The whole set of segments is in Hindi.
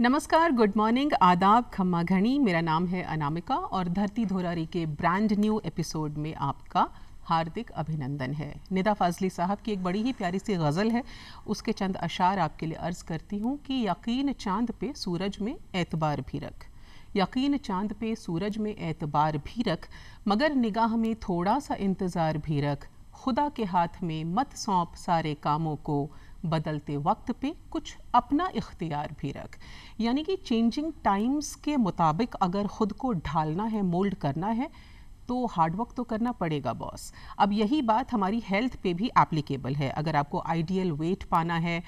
नमस्कार, गुड मॉर्निंग, आदाब, खम्मा घनी। मेरा नाम है अनामिका और धरती धोरारी के ब्रांड न्यू एपिसोड में आपका हार्दिक अभिनंदन है। निदा फाजली साहब की एक बड़ी ही प्यारी सी गज़ल है, उसके चंद अशार आपके लिए अर्ज़ करती हूँ कि यकीन चांद पे सूरज में एतबार भी रख, यकीन चांद पे सूरज में एतबार भी रख, मगर निगाह में थोड़ा सा इंतज़ार भी रख, खुदा के हाथ में मत सौंप सारे कामों को, बदलते वक्त पे कुछ अपना इख्तियार भी रख। यानी कि चेंजिंग टाइम्स के मुताबिक अगर ख़ुद को ढालना है, मोल्ड करना है, तो हार्ड वर्क तो करना पड़ेगा बॉस। अब यही बात हमारी हेल्थ पे भी एप्लीकेबल है। अगर आपको आइडियल वेट पाना है,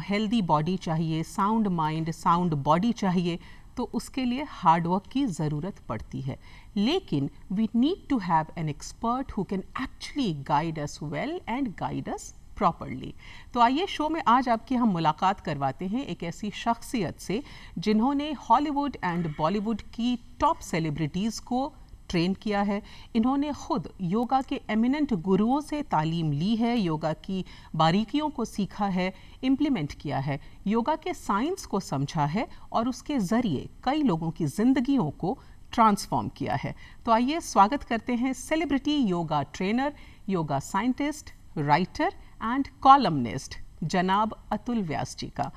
हेल्दी बॉडी चाहिए, साउंड माइंड, साउंड बॉडी चाहिए, तो उसके लिए हार्ड वर्क की ज़रूरत पड़ती है। लेकिन we need to have an expert who can actually guide us well and guide us properly. तो आइए शो में आज आपकी हम मुलाकात करवाते हैं एक ऐसी शख्सियत से जिन्होंने हॉलीवुड एंड बॉलीवुड की टॉप सेलिब्रिटीज़ को ट्रेन किया है। इन्होंने खुद योगा के एमिनेंट गुरुओं से तालीम ली है, योगा की बारीकियों को सीखा है, इम्प्लीमेंट किया है, योगा के साइंस को समझा है और उसके ज़रिए कई लोगों की ज़िंदगियों को ट्रांसफॉर्म किया है। तो आइए स्वागत करते हैं celebrity yoga trainer, yoga scientist, writer and columnist जनाब अतुल व्यास जी का।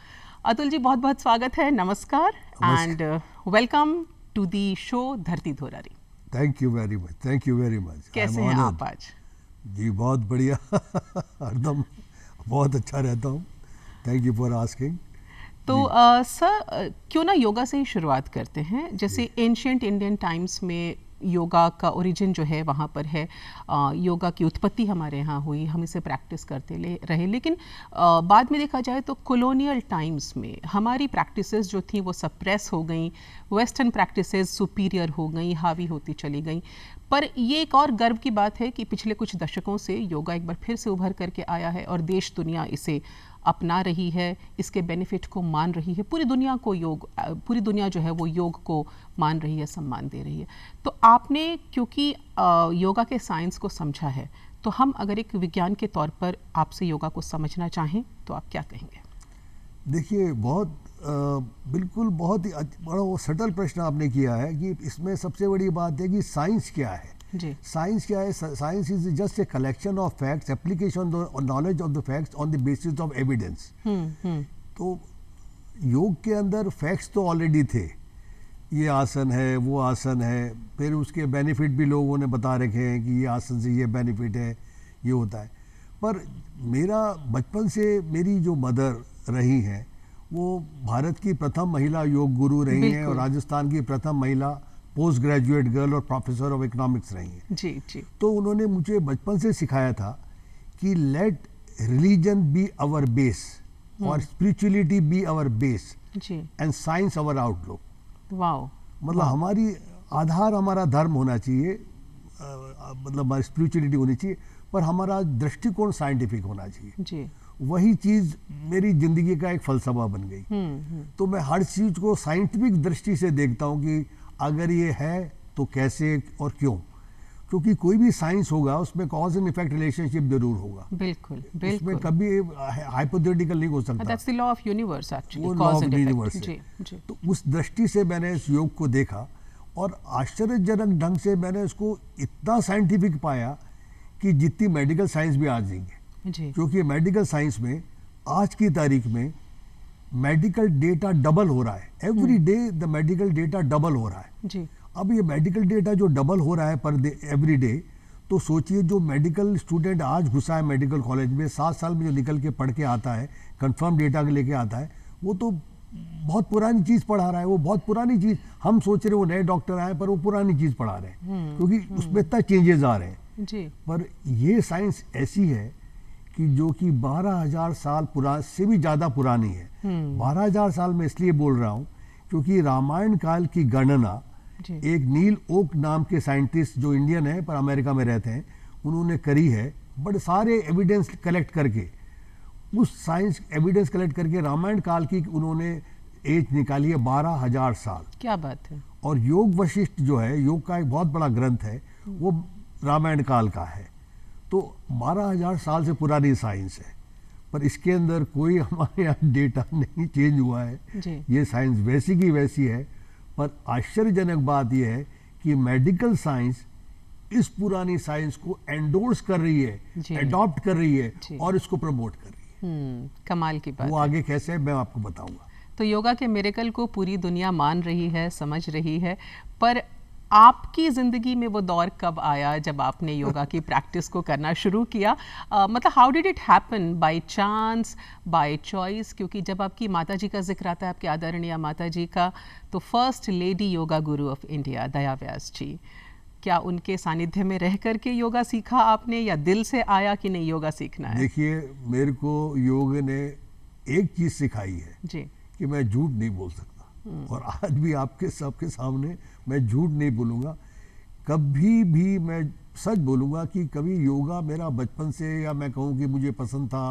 अतुल जी, बहुत बहुत स्वागत है, नमस्कार and welcome to the show Dharti Dhorari. Thank you very much, thank you very much. कैसे हैं आप आज? जी बहुत बढ़िया हरदम बहुत अच्छा रहता हूँ। Thank you for asking. तो सर, क्यों ना योगा से ही शुरुआत करते हैं। जैसे एंशिएंट इंडियन टाइम्स में योगा का ओरिजिन जो है वहाँ पर है, योगा की उत्पत्ति हमारे यहाँ हुई, हम इसे प्रैक्टिस करते रहे। लेकिन बाद में देखा जाए तो कॉलोनियल टाइम्स में हमारी प्रैक्टिसेस जो थी वो सप्रेस हो गई, वेस्टर्न प्रैक्टिसेस सुपीरियर हो गई, हावी होती चली गई। पर ये एक और गर्व की बात है कि पिछले कुछ दशकों से योगा एक बार फिर से उभर करके आया है और देश दुनिया इसे अपना रही है, इसके बेनिफिट को मान रही है। पूरी दुनिया को पूरी दुनिया जो है वो योग को मान रही है, सम्मान दे रही है। तो आपने क्योंकि योगा के साइंस को समझा है, तो हम अगर एक विज्ञान के तौर पर आपसे योगा को समझना चाहें तो आप क्या कहेंगे? देखिए, बिल्कुल बहुत ही बड़ा वो सटल प्रश्न आपने किया है कि इसमें सबसे बड़ी बात है कि साइंस क्या है। साइंस क्या है? Science is just a collection of facts, application और knowledge of the facts on the basis of evidence. तो योग के अंदर फैक्ट्स तो ऑलरेडी थे, ये आसन है, वो आसन है, फिर उसके बेनिफिट भी लोगों ने बता रखे हैं कि ये आसन से ये बेनिफिट है, ये होता है। पर मेरा बचपन से मेरी जो मदर रही हैं वो भारत की प्रथम महिला योग गुरु रही हैं और राजस्थान की प्रथम महिला पोस्ट ग्रेजुएट गर्ल और प्रोफेसर ऑफ इकोनॉमिक्स रही हैं। जी जी। तो उन्होंने मुझे बचपन से सिखाया था कि let religion be our base और spirituality be our base and science our outlook. Wow. मतलब हमारी आधार हमारा धर्म होना चाहिए, मतलब हमारी स्पिरिचुअलिटी होनी चाहिए, पर हमारा दृष्टिकोण साइंटिफिक होना चाहिए। जी। वही चीज़ मेरी ज़िंदगी का एक फलसफा बन गई। तो मैं हर चीज़ को साइंटिफिक दृष्टि से देखता हूँ कि अगर ये है तो कैसे और क्यों, क्योंकि कोई भी साइंस होगा उसमें कॉज एंड इफेक्ट रिलेशनशिप जरूर होगा। बिल्कुल बिल्कुल। उसमें कभी हाइपोथेटिकल नहीं हो सकता। That's the law of universe actually, वो लॉ ऑफ यूनिवर्स है। जी। तो उस दृष्टि से मैंने इस योग को देखा और आश्चर्यजनक ढंग से मैंने उसको इतना साइंटिफिक पाया कि जितनी मेडिकल साइंस भी आज देंगे, क्योंकि मेडिकल साइंस में आज की तारीख में मेडिकल डेटा डबल हो रहा है। Every day the medical data double हो रहा है जी। अब ये मेडिकल डेटा जो डबल हो रहा है पर डे एवरी डे, तो सोचिए जो मेडिकल स्टूडेंट आज घुसा है मेडिकल कॉलेज में, 7 साल में जो निकल के पढ़ के आता है, कंफर्म डेटा लेके आता है, वो तो बहुत पुरानी चीज़ पढ़ा रहा है। वो बहुत पुरानी चीज़, हम सोच रहे वो नए डॉक्टर आए पर वो पुरानी चीज़ पढ़ा रहे हैं, क्योंकि उसमें इतना चेंजेस आ रहे हैं जी। पर ये साइंस ऐसी है कि जो कि 12,000 साल से भी ज़्यादा पुरानी है। 12,000 साल में इसलिए बोल रहा हूँ क्योंकि रामायण काल की गणना एक नील ओक नाम के साइंटिस्ट जो इंडियन है पर अमेरिका में रहते हैं, उन्होंने करी है। बड़े सारे एविडेंस कलेक्ट करके, उस साइंस एविडेंस कलेक्ट करके रामायण काल की उन्होंने एज निकाली है 12,000 साल। क्या बात है। और योग वशिष्ठ जो है, योग का एक बहुत बड़ा ग्रंथ है, वो रामायण काल का है। तो 12,000 साल से पुरानी साइंस है। पर इसके अंदर कोई हमारे यहाँ डेटा नहीं चेंज हुआ है जी। ये साइंस वैसी की वैसी है। पर आश्चर्यजनक बात यह है कि मेडिकल साइंस इस पुरानी साइंस को एंडोर्स कर रही है, अडॉप्ट कर रही है और इसको प्रमोट कर रही है। कमाल की बात। वो आगे कैसे है मैं आपको बताऊंगा। तो योगा के मिरेकल को पूरी दुनिया मान रही है, समझ रही है, पर आपकी ज़िंदगी में वो दौर कब आया जब आपने योगा की प्रैक्टिस को करना शुरू किया? मतलब how did it happen, by chance, by choice? क्योंकि जब आपकी माता जी का जिक्र आता है, आपके आदरणीय माता जी का, तो first lady yoga Guru of India दया व्यास जी, क्या उनके सानिध्य में रह कर के योगा सीखा आपने, या दिल से आया कि नहीं योगा सीखना है? देखिए, मेरे को योग ने एक चीज़ सिखाई है जी कि मैं झूठ नहीं बोल सकता, और आज भी आपके सबके सामने मैं झूठ नहीं बोलूँगा। कभी भी मैं सच बोलूँगा कि कभी योगा मेरा बचपन से, या मैं कहूँ कि मुझे पसंद था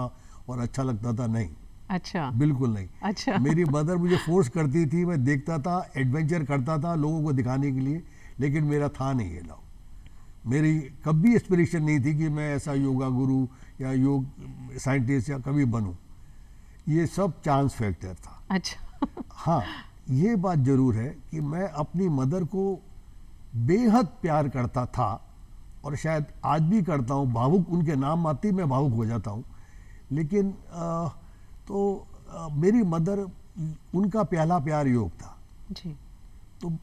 और अच्छा लगता था, नहीं। अच्छा, बिल्कुल बिल्कुल नहीं। अच्छा। मेरी मदर मुझे फोर्स करती थी, मैं देखता था, एडवेंचर करता था लोगों को दिखाने के लिए, लेकिन मेरा था नहीं ये लव। मेरी कभी एस्पिरेशन नहीं थी कि मैं ऐसा योगा गुरु या योग साइंटिस्ट या कभी बनूं। ये सब चांस फैक्टर था। अच्छा। हाँ, ये बात जरूर है कि मैं अपनी मदर को बेहद प्यार करता था, और शायद आज भी करता हूँ। भावुक उनके नाम आते ही मैं भावुक हो जाता हूँ। लेकिन मेरी मदर, उनका पहला प्यार योग था जी। तो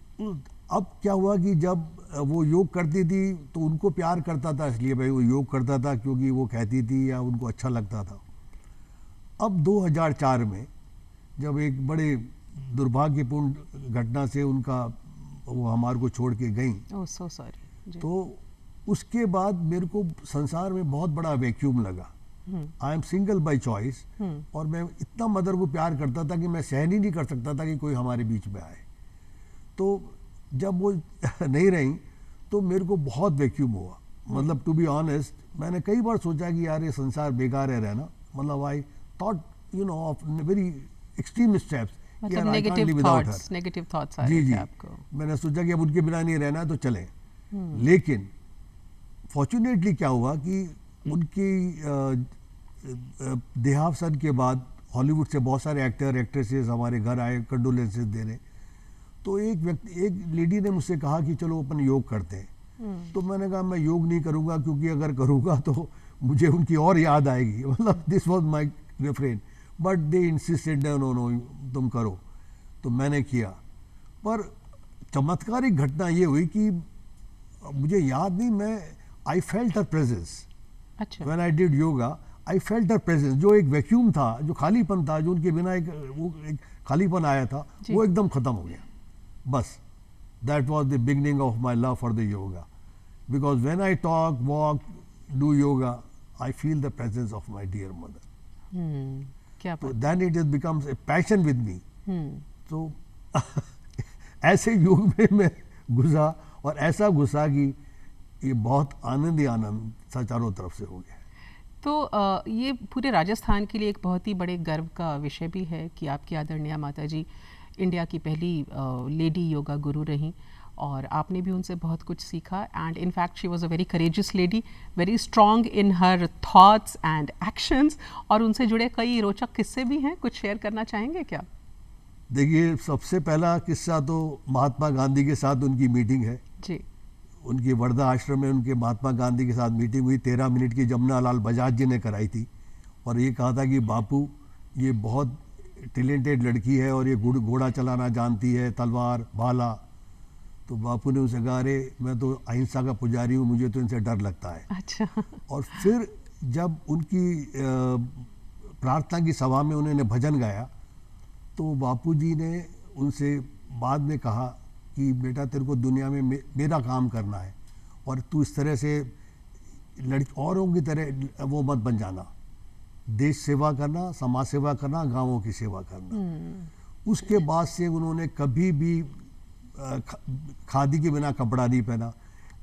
अब क्या हुआ कि जब वो योग करती थी तो उनको प्यार करता था, इसलिए भाई वो योग करता था क्योंकि वो कहती थी या उनको अच्छा लगता था। अब 2004 में जब एक बड़े दुर्भाग्यपूर्ण घटना से उनका, वो हमारे को छोड़ के गई, ओह सो सॉरी, तो उसके बाद मेरे को संसार में बहुत बड़ा वैक्यूम लगा। I am single by choice, और मैं इतना मदर को प्यार करता था कि मैं सहन ही नहीं कर सकता था कि कोई हमारे बीच में आए। तो जब वो नहीं रही तो मेरे को बहुत वैक्यूम हुआ। मतलब टू बी ऑनेस्ट, मैंने कई बार सोचा कि यार ये संसार बेकार है रहना। मतलब I thought of very extreme steps, मतलब नेगेटिव थॉट्स आ रहे थे आपको। मैंने सोचा कि अब उनके बिना नहीं रहना तो चले। लेकिन फॉर्चुनेटली क्या हुआ कि उनकी देहावसान के बाद हॉलीवुड से बहुत सारे एक्टर एक्ट्रेसेस हमारे घर आए कंडोलेंसेस देने। तो एक लेडी ने मुझसे कहा कि चलो अपन योग करते हैं। तो मैंने कहा मैं योग नहीं करूँगा, क्योंकि अगर करूँगा तो मुझे उनकी और याद आएगी। मतलब this was my reference, but they insisted no तुम करो। तो मैंने किया। पर चमत्कारिक घटना ये हुई कि मुझे याद नहीं, मैं आई फेल्ट हर प्रेजेंस। अच्छा। When I did yoga I felt her presence. जो एक वैक्यूम था, जो खालीपन था, जो उनके बिना एक खालीपन आया था, वो एकदम खत्म हो गया। बस that was the beginning of my love for the yoga, because when I talk, walk, do yoga, I feel the presence of my dear mother. क्या तो then it becomes a passion with me. तो ऐसे योग में मैं घुसा, और ऐसा घुसा कि ये बहुत आनंद ही आनंद सा चारों तरफ से हो गया। तो ये पूरे राजस्थान के लिए एक बहुत ही बड़े गर्व का विषय भी है कि आपकी आदरणीय माता जी इंडिया की पहली लेडी योगा गुरु रहीं, और आपने भी उनसे बहुत कुछ सीखा। And in fact she was a very courageous lady, very strong in her thoughts and actions, और उनसे जुड़े कई रोचक किस्से भी हैं, कुछ शेयर करना चाहेंगे क्या? देखिए, सबसे पहला किस्सा तो महात्मा गांधी के साथ उनकी मीटिंग है जी। उनकी वर्धा आश्रम में उनके महात्मा गांधी के साथ मीटिंग हुई। 13 मिनट की जमुना लाल बजाज जी ने कराई थी, और ये कहा था कि बापू ये बहुत टैलेंटेड लड़की है और ये घोड़ा चलाना जानती है, तलवार भाला। तो बापू ने उसे कहा, अरे मैं तो अहिंसा का पुजारी हूँ, मुझे तो इनसे डर लगता है। अच्छा। और फिर जब उनकी प्रार्थना की सभा में उन्होंने भजन गाया, तो बापू जी ने उनसे बाद में कहा कि बेटा तेरे को दुनिया में मेरा काम करना है, और तू इस तरह से औरों की तरह वो मत बन जाना। देश सेवा करना, समाज सेवा करना, गांवों की सेवा करना। उसके बाद से उन्होंने कभी भी खादी के बिना कपड़ा नहीं पहना,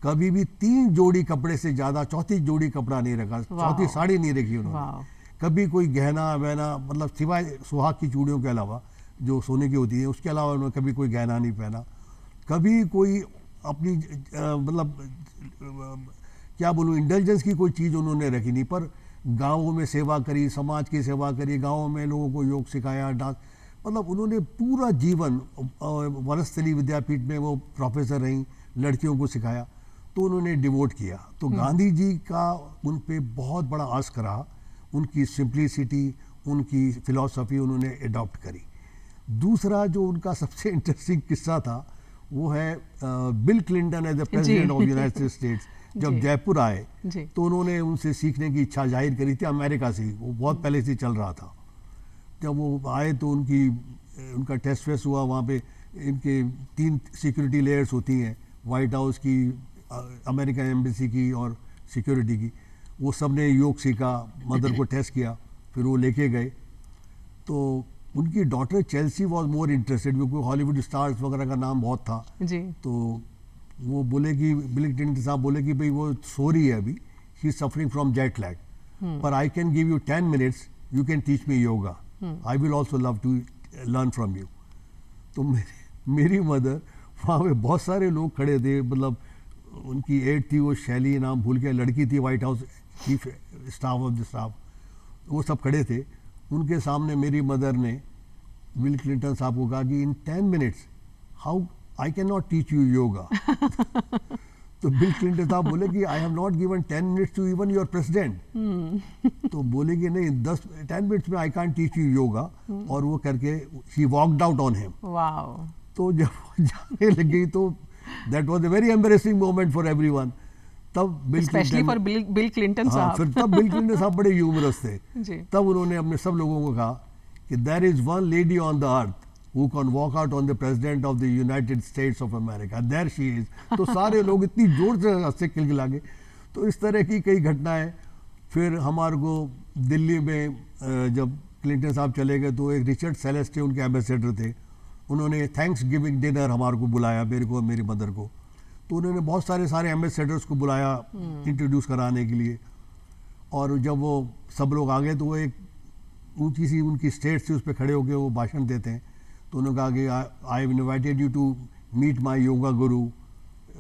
कभी भी 3 जोड़ी कपड़े से ज़्यादा चौथी जोड़ी कपड़ा नहीं रखा, चौथी साड़ी नहीं रखी उन्होंने। कभी कोई गहना वहना, मतलब सिवाय सुहाग की चूड़ियों के अलावा जो सोने की होती है, उसके अलावा उन्होंने कभी कोई गहना नहीं पहना। कभी कोई अपनी मतलब क्या बोलूँ, इंटेलिजेंस की कोई चीज़ उन्होंने रखी नहीं। पर गाँवों में सेवा करी, समाज की सेवा करी, गाँवों में लोगों को योग सिखाया, डांस, मतलब उन्होंने पूरा जीवन वनस्थली विद्यापीठ में वो प्रोफेसर रहीं, लड़कियों को सिखाया, तो उन्होंने डिवोट किया। तो गांधी जी का उन पे बहुत बड़ा आस्क रहा, उनकी सिंप्लिसिटी, उनकी फिलॉसफी उन्होंने अडॉप्ट करी। दूसरा जो उनका सबसे इंटरेस्टिंग किस्सा था वो है Bill Clinton as the president of United States जब जयपुर आए तो उन्होंने उनसे सीखने की इच्छा जाहिर करी थी, अमेरिका से, वो बहुत पहले से चल रहा था। जब वो आए तो उनका टेस्ट वेस्ट हुआ, वहाँ पे इनके 3 सिक्योरिटी लेयर्स होती हैं, वाइट हाउस की, अमेरिकन एम्बेसी की और सिक्योरिटी की। वो सब ने योग सीखा, मदर को टेस्ट किया, फिर वो लेके गए। तो उनकी daughter Chelsea was more interested, क्योंकि हॉलीवुड स्टार्स वगैरह का नाम बहुत था जी। तो वो बोले कि बिल क्लिंटन साहब बोले कि भाई वो सो रही है अभी, she is suffering from jet lag, पर I can give you 10 minutes, you can teach me yoga, I will also love to learn from you. तो मेरी मदर, वहाँ पे बहुत सारे लोग खड़े थे, मतलब उनकी एड थी, वो शैली नाम भूल के लड़की थी, white house chief staff of the staff, वो सब खड़े थे। उनके सामने मेरी मदर ने बिल क्लिंटन साहब को कहा कि in 10 minutes how I can not teach you yoga. तो बिल क्लिंटन साहब बोले कि I have not given 10 minutes to even your president. तो बोले कि नहीं 10 मिनट्स में I can't teach you yoga, और वो करके she walked out on him. तो जब जाने लगी तो that was a very embarrassing moment for everyone. तब बिल क्लिंटन साहब, फिर तब बिल क्लिंटन साहब बड़े ह्यूमरस थे। तब उन्होंने अपने सब लोगों को कहा कि there is one lady on the earth who can walk out on the president of the United States of America, there she is। तो सारे लोग इतनी जोर से हंसे खिलखिला गए। तो इस तरह की कई घटनाएं। फिर हमारे को दिल्ली में जब क्लिंटन साहब चले गए तो एक रिचर्ड सेलेस्टे उनके एम्बेसडर थे, उन्होंने थैंक्स गिविंग डिनर हमारे को बुलाया, मेरे को और मेरी मदर को। तो उन्होंने बहुत सारे एम्बेसडर्स को बुलाया इंट्रोड्यूस कराने के लिए। और जब वो सब लोग आ गए तो वो एक ऊँची सी उनकी स्टेज थी, उस पर खड़े होकर वो भाषण देते हैं। तो उन्होंने कहा कि I have invited you to meet my yoga guru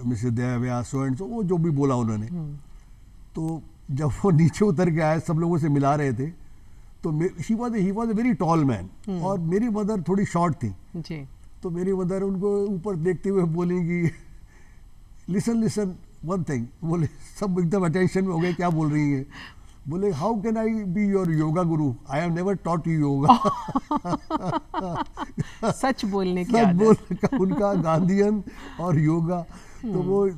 mister देवव्यास, so and so, वो जो भी बोला उन्होंने। तो जब वो नीचे उतर के आए, सब लोगों से मिला रहे थे, तो he was a very tall man, और मेरी मदर थोड़ी शॉर्ट थी जी। तो मेरी मदर उनको ऊपर देखते हुए बोली कि लिसन वन थिंग। बोले सब एकदम अटेंशन में हो गए, क्या बोल रही है? बोले how can I be your yoga guru, I have never taught you yoga. सच बोलने की आदत उनका गांधीयन और योगा। तो वो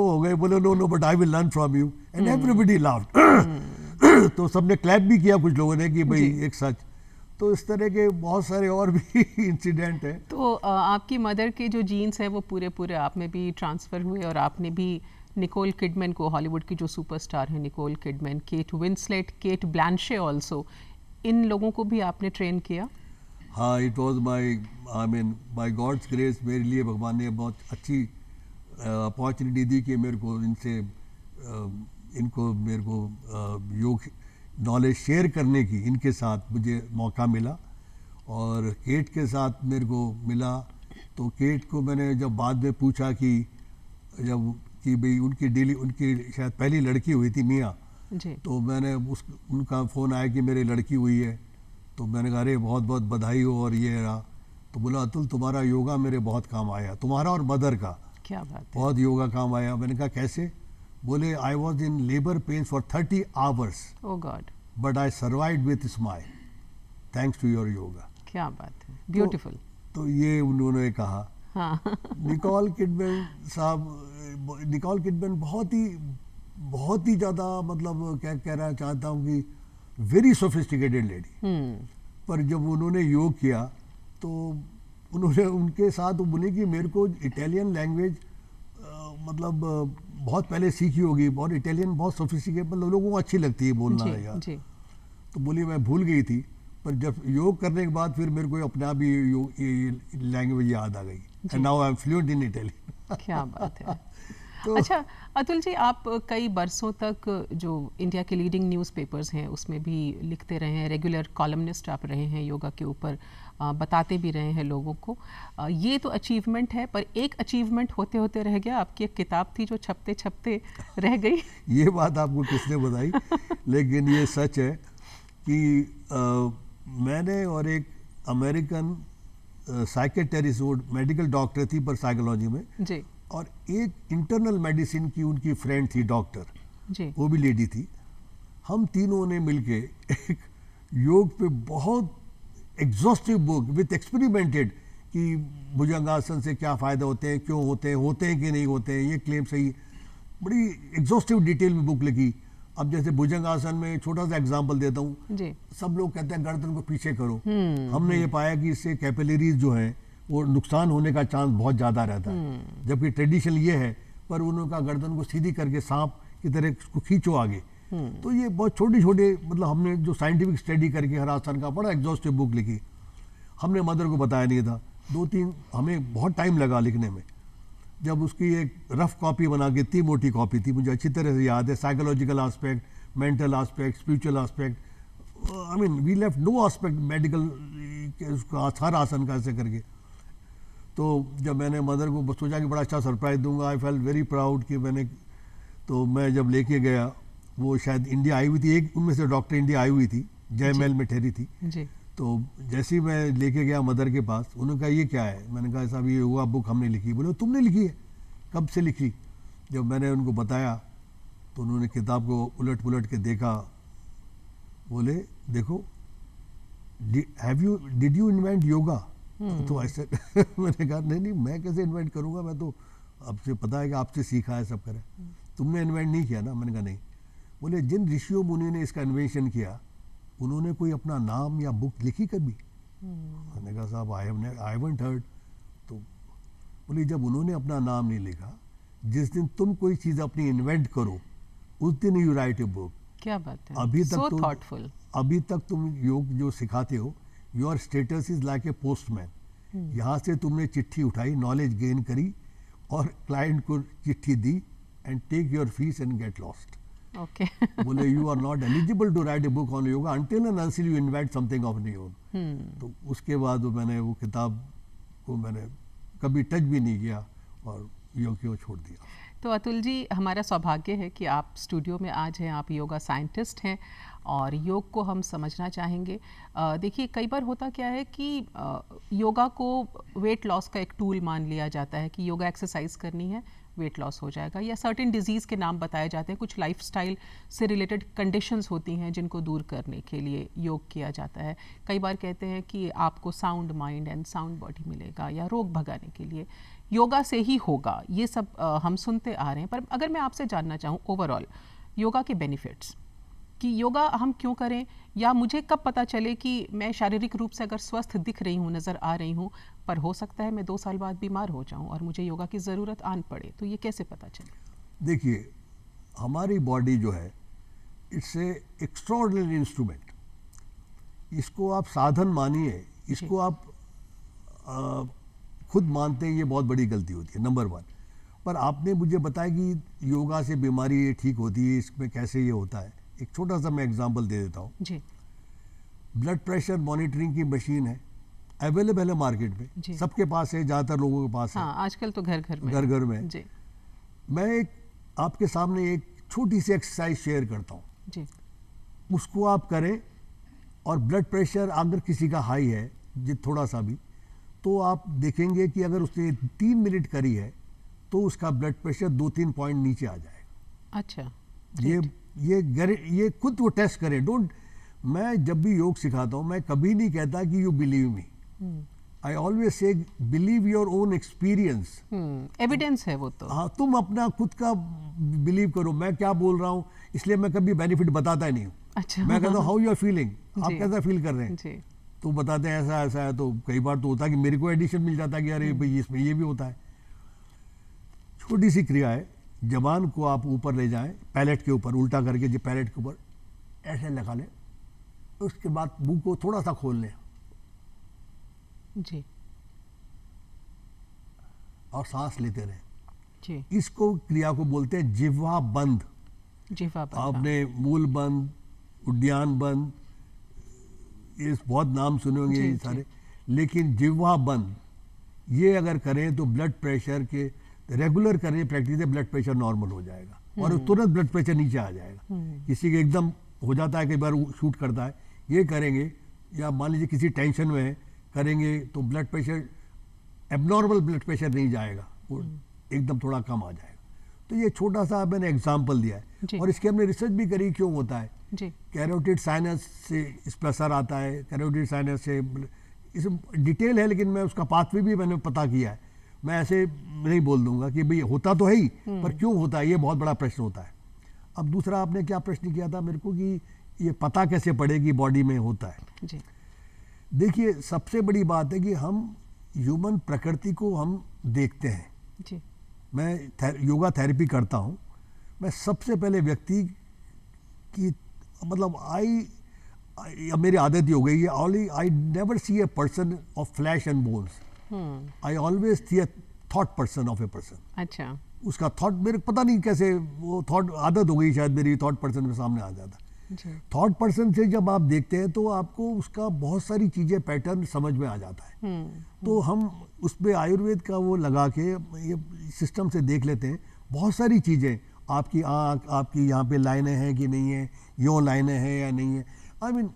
हो गए, बोले no but I will learn from you, and everybody laughed. तो सबने क्लैप भी किया कुछ लोगों ने कि भाई एक सच। तो इस तरह के बहुत सारे और भी इंसिडेंट हैं। तो आपकी मदर के जो जीन्स हैं वो पूरे आप में भी ट्रांसफ़र हुए, और आपने भी निकोल किडमैन को, हॉलीवुड की जो सुपरस्टार है Nicole Kidman, Kate Winslet, Kate Blanchett also, इन लोगों को भी आपने ट्रेन किया? हाँ, it was by God's grace, मेरे लिए भगवान ने बहुत अच्छी अपॉर्चुनिटी दी कि मेरे को मेरे को योग नॉलेज शेयर करने की इनके साथ मुझे मौका मिला। और केट के साथ मेरे को मिला, तो केट को मैंने जब बाद में पूछा कि भाई उनकी शायद पहली लड़की हुई थी मियाँ, तो मैंने उनका फ़ोन आया कि मेरी लड़की हुई है। तो मैंने कहा अरे बहुत बहुत बधाई हो, और ये रहा। तो बोला अतुल तुम्हारा योगा मेरे बहुत काम आया, तुम्हारा और मदर का। क्या बात है? बहुत योगा काम आया। मैंने कहा कैसे? बोले I was in labour pains for 30 hours, oh God, but I survived with smile thanks to your yoga. क्या बात है, ब्यूटीफुल। तो ये उन्होंने कहा। हाँ। निकोल किडमैन बहुत ही ज़्यादा, मतलब क्या कहना चाहता हूँ कि वेरी सोफिस्टिकेटेड लेडी। पर जब उन्होंने योग किया तो उन्होंने उनके साथ बोले कि मेरे को इटालियन लैंग्वेज मतलब बहुत पहले सीखी होगी, बहुत इटालियन बहुत सोफिस्टिकेटेड, मतलब लोगों को अच्छी लगती है बोलना यार। तो बोली मैं भूल गई थी, पर जब योग करने के बाद फिर मेरे को अपने आप ही लैंग्वेज याद आ गई। And now I am fluent in Italian. क्या बात है। तो अच्छा अतुल जी, आप कई बरसों तक जो इंडिया के लीडिंग न्यूज़पेपर्स हैं उसमें भी लिखते रहे हैं, रेगुलर कॉलमनिस्ट आप रहे हैं योगा के ऊपर, बताते भी रहे हैं लोगों को। ये तो अचीवमेंट है, पर एक अचीवमेंट होते होते रह गया, आपकी एक किताब थी जो छपते छपते रह गई। ये बात आपको किसने बताई? लेकिन ये सच है कि मैंने और एक अमेरिकन साइकेट्रिस्ट मेडिकल डॉक्टर थी पर साइकोलॉजी में जी, और एक इंटरनल मेडिसिन की उनकी फ्रेंड थी डॉक्टर जी, वो भी लेडी थी। हम तीनों ने मिलके एक योग पे बहुत एग्जॉस्टिव बुक विथ एक्सपेरिमेंटेड कि भुजंगासन से क्या फ़ायदा होते हैं, क्यों होते हैं कि नहीं होते हैं, ये क्लेम सही, बड़ी एग्जॉस्टिव डिटेल में बुक लिखी। अब जैसे भुजंगासन में छोटा सा एग्जांपल देता हूँ, सब लोग कहते हैं गर्दन को पीछे करो। हमने ये पाया कि इससे कैपिलरीज जो हैं वो नुकसान होने का चांस बहुत ज़्यादा रहता है, जबकि ट्रेडिशन ये है, पर उन्होंने कहा गर्दन को सीधी करके सांप की तरह उसको खींचो आगे। तो ये बहुत छोटे छोटे, मतलब हमने जो साइंटिफिक स्टडी करके हर आसन का बड़ा एग्जॉस्टिव बुक लिखी। हमने मदर को बताया नहीं था, 2-3 हमें बहुत टाइम लगा लिखने में। जब उसकी एक रफ कॉपी बना के, इतनी मोटी कॉपी थी, मुझे अच्छी तरह से याद है, psychological aspect, mental aspect, spiritual aspect, I mean we left no aspect medical, उसका हर आसन का ऐसे करके। तो जब मैंने मदर को सोचा कि बड़ा अच्छा सरप्राइज दूंगा, आई फेल्ट वेरी प्राउड कि मैंने, तो मैं जब लेके गया, वो शायद इंडिया आई हुई थी, एक उनमें से डॉक्टर इंडिया आई हुई थी, जय महल में ठहरी थी जी। तो जैसे ही मैं लेके गया मदर के पास, उन्होंने कहा ये क्या है? मैंने कहा साहब ये हुआ बुक हमने लिखी। बोले तुमने लिखी है? कब से लिखी? जब मैंने उनको बताया तो उन्होंने किताब को उलट पुलट के देखा, बोले देखो डिड यू इन्वेंट योगा? तो ऐसे मैंने कहा नहीं मैं कैसे इन्वेंट करूँगा, मैं तो आपसे पता है कि आपसे सीखा है, सब करे, तुमने इन्वेंट नहीं किया ना? मैंने कहा नहीं। बोले जिन ऋषियों मुनि ने इसका इन्वेंशन किया उन्होंने कोई अपना नाम या बुक लिखी कभी? मैंने कहा साहब आई हैवंट हर्ड। तो बोले जब उन्होंने अपना नाम नहीं लिखा, जिस दिन तुम कोई चीज़ अपनी इन्वेंट करो उस दिन यू राइट ए बुक। क्या बात है, अभी तक so thoughtful। अभी तक तुम योग जो सिखाते हो, your status is like a postman. यहाँ से तुमने चिट्ठी उठाई, नॉलेज गेन करी और क्लाइंट को चिट्ठी दी, and take your fees and get lost. Okay. बोले you are not eligible to write a book on yoga until and until you invent something of your own. तो उसके बाद मैंने वो किताब को मैंने कभी टच भी नहीं किया और योग को छोड़ दिया। तो अतुल जी, हमारा सौभाग्य है कि आप स्टूडियो में आज हैं, आप योगा साइंटिस्ट हैं और योग को हम समझना चाहेंगे। देखिए कई बार होता क्या है कि योगा को वेट लॉस का एक टूल मान लिया जाता है कि योगा एक्सरसाइज करनी है, वेट लॉस हो जाएगा, या सर्टेन डिजीज़ के नाम बताए जाते हैं, कुछ लाइफस्टाइल से रिलेटेड कंडीशंस होती हैं जिनको दूर करने के लिए योग किया जाता है। कई बार कहते हैं कि आपको sound mind and sound body मिलेगा या रोग भगाने के लिए योगा से ही होगा, ये सब हम सुनते आ रहे हैं। पर अगर मैं आपसे जानना चाहूँ ओवरऑल योगा के बेनिफिट्स, कि योगा हम क्यों करें, या मुझे कब पता चले कि मैं शारीरिक रूप से अगर स्वस्थ दिख रही हूँ, नज़र आ रही हूँ, पर हो सकता है मैं 2 साल बाद बीमार हो जाऊँ और मुझे योगा की ज़रूरत आन पड़े, तो ये कैसे पता चले? देखिए हमारी बॉडी जो है इट्स ए एक्स्ट्राऑर्डिनरी इंस्ट्रूमेंट। इसको आप साधन मानिए, इसको आप खुद मानते हैं, ये बहुत बड़ी गलती होती है, नंबर 1। पर आपने मुझे बताया कि योगा से बीमारी ये ठीक होती है, इसमें कैसे ये होता है। एक छोटा सा मैं एग्जांपल दे देता हूँ जी। ब्लड प्रेशर मॉनिटरिंग की मशीन है, अवेलेबल है मार्केट में, सबके पास है, ज़्यादातर लोगों के पास हाँ, है, आजकल तो घर घर में जी। मैं एक आपके सामने एक छोटी सी एक्सरसाइज शेयर करता हूँ जी। उसको आप करें और ब्लड प्रेशर अगर किसी का हाई है थोड़ा सा भी, तो आप देखेंगे कि अगर उसने 3 मिनट करी है तो उसका ब्लड प्रेशर 2-3 पॉइंट नीचे आ जाएगा। अच्छा, ये खुद वो टेस्ट करें। डोंट, मैं जब भी योग सिखाता हूँ मैं कभी नहीं कहता कि you believe me, I always say believe your own experience. Evidence है वो तो। हाँ, तुम अपना खुद का बिलीव करो, मैं क्या बोल रहा हूँ, इसलिए मैं कभी बेनिफिट बताता ही नहीं हूँ। अच्छा। मैं कहता हूँ हाउ यू आर फीलिंग, आप कैसा फील कर रहे हैं जी। तो बताते हैं ऐसा ऐसा है। तो कई बार तो होता है कि मेरे को एडिशन मिल जाता है कि अरे भाई इसमें ये भी होता है। छोटी सी क्रिया है, जबान को आप ऊपर ले जाएं, पैलेट के ऊपर उल्टा करके, जो पैलेट के ऊपर ऐसे लगा लें, उसके बाद मुंह को थोड़ा सा खोल लें जी, और सांस लेते रहें। जी। इसको क्रिया को बोलते हैं जिह्वा बंद। जिह्वा बंद, आपने मूल बंद, उद्यान बंद, ये बहुत नाम सुने होंगे ये सारे, लेकिन जिह्वा बंद ये अगर करें तो ब्लड प्रेशर के रेगुलर करें प्रैक्टिस से ब्लड प्रेशर नॉर्मल हो जाएगा और तुरंत ब्लड प्रेशर नीचे आ जाएगा। किसी के एकदम हो जाता है, कई बार शूट करता है, ये करेंगे या मान लीजिए किसी टेंशन में है करेंगे तो blood pressure abnormal blood pressure नहीं जाएगा, वो एकदम थोड़ा कम आ जाएगा। तो ये छोटा सा मैंने एग्जाम्पल दिया है और इसकी हमने रिसर्च भी करी क्यों होता है। कैरोटिड साइनस से इस पर असर आता है, कैरोटिड साइनस से इस डिटेल है लेकिन मैं उसका पाथवे भी मैंने पता किया है, मैं ऐसे नहीं बोल दूंगा कि भाई होता तो है ही पर क्यों होता है, ये बहुत बड़ा प्रश्न होता है। अब दूसरा आपने क्या प्रश्न किया था मेरे को कि ये पता कैसे पड़ेगी बॉडी में होता है जी। देखिए सबसे बड़ी बात है कि हम ह्यूमन प्रकृति को हम देखते हैं जी। मैं योगा थेरेपी करता हूँ, मैं सबसे पहले व्यक्ति की मतलब मेरी आदत ही हो गई है, I never see a person of flash and bones, I always see A thought person of a person. अच्छा, उसका थॉट मेरे पता नहीं कैसे वो थॉट आदत हो गई शायद मेरी, थॉट पर्सन में सामने आ जाता। थॉट पर्सन से जब आप देखते हैं तो आपको उसका बहुत सारी चीज़ें पैटर्न समझ में आ जाता है। तो हम उस पर आयुर्वेद का वो लगा के ये सिस्टम से देख लेते हैं बहुत सारी चीज़ें, आपकी आँख, आपकी यहाँ पे लाइनें हैं कि नहीं है, यो लाइनें हैं या नहीं है, I mean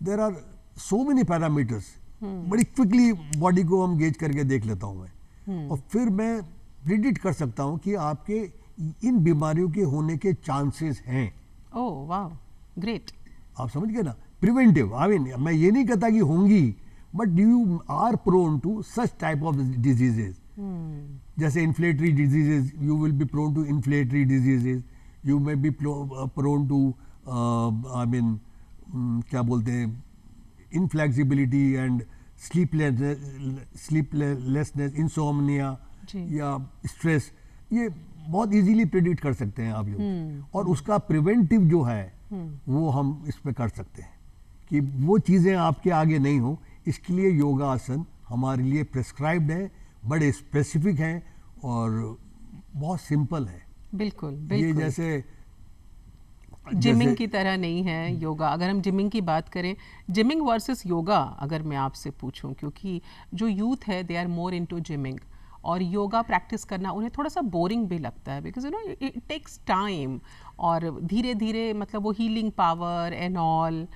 there are so many parameters, बड़ी क्विकली बॉडी को हम गेज करके देख लेता हूँ मैं और फिर मैं प्रिडिक्ट कर सकता हूँ कि आपके इन बीमारियों के होने के चांसेस हैं। ओह वाह, ग्रेट। आप समझ गए ना, प्रिवेंटिव। आई मीन मैं ये नहीं कहता कि होंगी, but you are prone to such type of diseases. जैसे inflammatory diseases, you will be prone to inflammatory diseases, you may be prone to I mean क्या बोलते हैं इनफ्लेक्सिबिलिटी एंड स्लीपलेसनेस, इंसोम्निया या स्ट्रेस, ये बहुत इजीली प्रेडिक्ट कर सकते हैं आप योग। और उसका प्रिवेंटिव जो है वो हम इस पे कर सकते हैं कि वो चीज़ें आपके आगे नहीं हो। इसके लिए योगासन हमारे लिए प्रेस्क्राइब्ड है, बड़े स्पेसिफिक हैं और बहुत सिंपल है। बिल्कुल, बिल्कुल। ये जैसे जिमिंग की तरह नहीं है योगा। अगर हम जिमिंग की बात करें, जिमिंग वर्सेस योगा अगर मैं आपसे पूछूं, क्योंकि जो यूथ है they are more into gyming और योगा प्रैक्टिस करना उन्हें थोड़ा सा बोरिंग भी लगता है, because you know it takes time और धीरे धीरे मतलब वो हीलिंग पावर एंड ऑल,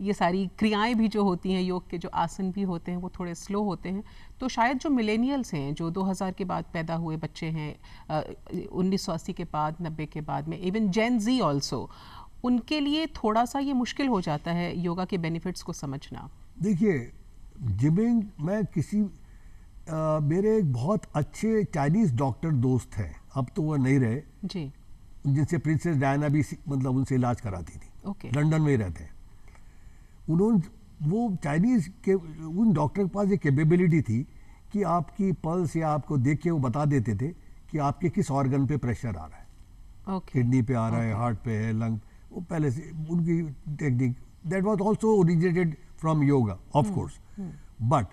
ये सारी क्रियाएं भी जो होती हैं, योग के जो आसन भी होते हैं वो थोड़े स्लो होते हैं। तो शायद जो मिलेनियल्स हैं, जो 2000 के बाद पैदा हुए बच्चे हैं, 1980 के बाद, 90 के बाद में, इवन जेन जी ऑल्सो, उनके लिए थोड़ा सा ये मुश्किल हो जाता है योगा के बेनिफिट्स को समझना। देखिए जिमिंग, मैं किसी मेरे एक बहुत अच्छे चाइनीज़ डॉक्टर दोस्त हैं, अब तो वो नहीं रहे जी, जिनसे प्रिंसेस डायना भी मतलब उनसे इलाज कराती थी, लंदन में ही रहते हैं। उन्होंने वो चाइनीज़ के उन डॉक्टर के पास एक कैपेबिलिटी थी कि आपकी पल्स या आपको देख के वो बता देते थे कि आपके किस ऑर्गन पे प्रेशर आ रहा है, किडनी पे आ रहा है, हार्ट पे है, लंग, वो पहले से उनकी technique, that was also originated from yoga of course. But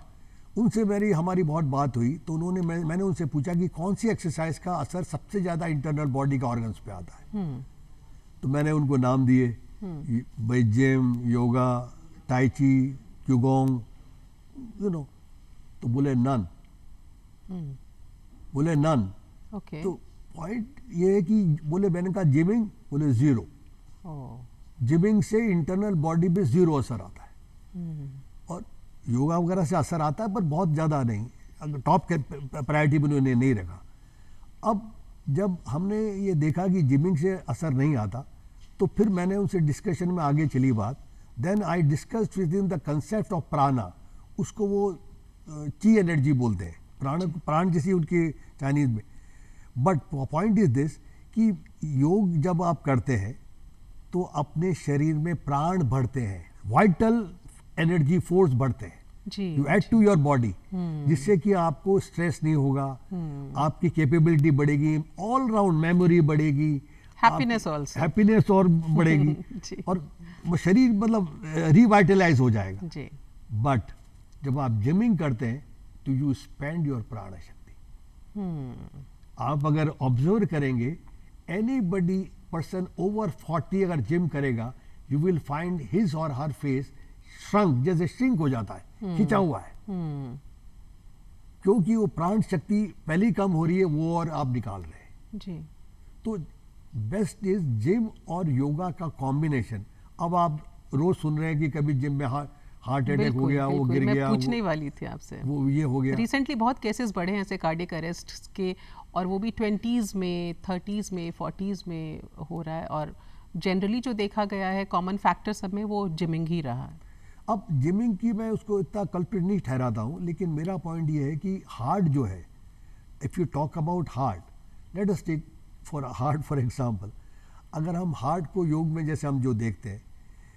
उनसे हमारी बहुत बात हुई तो उन्होंने मैंने उनसे पूछा कि कौन सी एक्सरसाइज का असर सबसे ज़्यादा इंटरनल बॉडी का ऑर्गन्स पे आता है। तो मैंने उनको नाम दिए, भाई जिम, योगा, टाई ची, क्यूगोंग, यू नो। तो बोले नन, बोले नन। तो पॉइंट ये है कि बोले, मैंने कहा जिमिंग, बोले ज़ीरो। जिमिंग से इंटरनल बॉडी पे ज़ीरो असर आता है और योगा वगैरह से असर आता है पर बहुत ज़्यादा नहीं, अगर टॉप प्रायोरिटी में उन्होंने नहीं रखा। अब जब हमने ये देखा कि जिमिंग से असर नहीं आता तो फिर मैंने उनसे डिस्कशन में आगे चली बात। Then I discussed with in the concept of prana, उसको वो ची एनर्जी बोलते हैं, प्राण जैसी उनकी चाइनीज़ में। बट पॉइंट इज दिस कि योग जब आप करते हैं तो अपने शरीर में प्राण बढ़ते हैं, वाइटल एनर्जी फोर्स बढ़ते हैं, you add to your body, जिससे कि आपको स्ट्रेस नहीं होगा, आपकी कैपेबिलिटी बढ़ेगी, ऑल राउंड मेमोरी बढ़ेगी, हैप्पीनेस और बढ़ेगी और शरीर मतलब रिवाइटलाइज हो जाएगा। बट जब आप जिमिंग करते हैं तो यू स्पेंड योर प्राण शक्ति, आप अगर ऑब्जर्व करेंगे, एनीबडी पर्सन ओवर 40 अगर जिम करेगा, यू विल फाइंड हिज और हर फेस श्रंक, जैसे श्रिंक हो जाता है, खिंचा हुआ है, क्योंकि वो प्राण शक्ति पहले कम हो रही है, वो और आप निकाल रहे हैं जी। तो बेस्ट इज जिम और योगा का कॉम्बिनेशन। अब आप रोज सुन रहे हैं कि कभी जिम में हार्ट अटैक हो गया, वो गिर गया, मैं पूछने वाली थी आपसे, वो ये हो गया। रिसेंटली बहुत केसेस बढ़े हैं ऐसे कार्डियक अरेस्ट के, और वो भी 20s में, 30s में, 40s में हो रहा है, और जनरली जो देखा गया है कॉमन फैक्टर सब में वो जिमिंग ही रहा है। अब जिमिंग की मैं उसको इतना कल्प्रिट नहीं ठहराता हूँ, लेकिन मेरा पॉइंट ये है कि हार्ट जो है, if you talk about heart, let us take for heart for example, अगर हम हार्ट को योग में जैसे हम जो देखते हैं,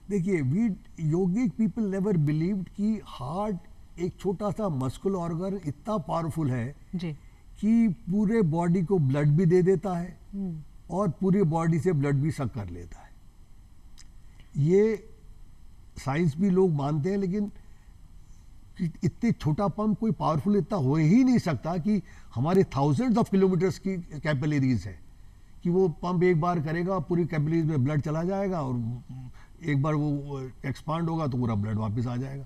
देखिए we yogic people never believed कि हार्ट एक छोटा सा मस्कुलर ऑर्गन इतना पावरफुल है जी, कि पूरे बॉडी को ब्लड भी दे देता है और पूरी बॉडी से ब्लड भी सक कर लेता है। ये साइंस भी लोग मानते हैं, लेकिन इतने छोटा पंप कोई पावरफुल इतना हो ही नहीं सकता कि हमारे थाउजेंड्स ऑफ किलोमीटर्स की कैपिलरीज है कि वो पंप एक बार करेगा, पूरी कैपिलरीज में ब्लड चला जाएगा और एक बार वो एक्सपांड होगा तो पूरा ब्लड वापस आ जाएगा।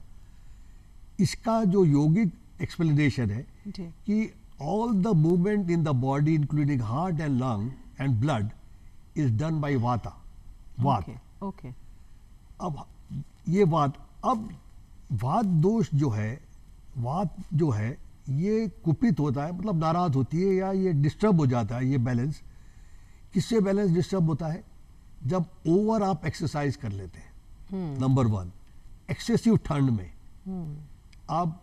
इसका जो योगिक एक्सप्लेनेशन है कि all the movement in the body including heart and lung and blood is done by vata, वात। ओके। अब ये वात, अब वात दोष जो है, वात जो है ये कुपित होता है, मतलब नाराज होती है या ये डिस्टर्ब हो जाता है, ये बैलेंस किससे बैलेंस डिस्टर्ब होता है? जब ओवर आप एक्सरसाइज कर लेते हैं, नंबर 1, एक्सेसिव ठंड में आप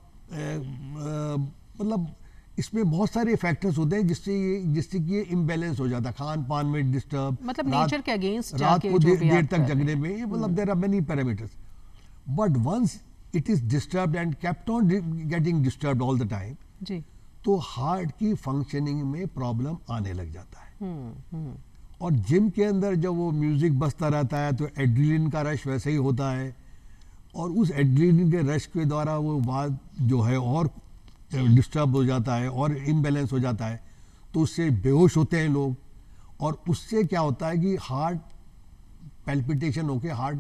मतलब इसमें बहुत सारे फैक्टर्स होते हैं जिससे कि ये इम्बैलेंस हो जाता है, खान पान में डिस्टर्ब, मतलब नेचर के अगेंस्ट रात को देर तक जगने में, ये मतलब there are many parameters, but once it is disturbed and kept on getting disturbed all the time जी, तो हार्ट की फंक्शनिंग में प्रॉब्लम आने लग जाता है। और जिम के अंदर जब वो म्यूजिक बजता रहता है तो एड्रेनलिन का रश वैसे ही होता है, और उस एड्रेनलिन के रश के द्वारा वो वात जो है और डिस्टर्ब हो जाता है और इम्बैलेंस हो जाता है, तो उससे बेहोश होते हैं लोग, और उससे क्या होता है कि हार्ट पैल्पिटेशन होके हार्ट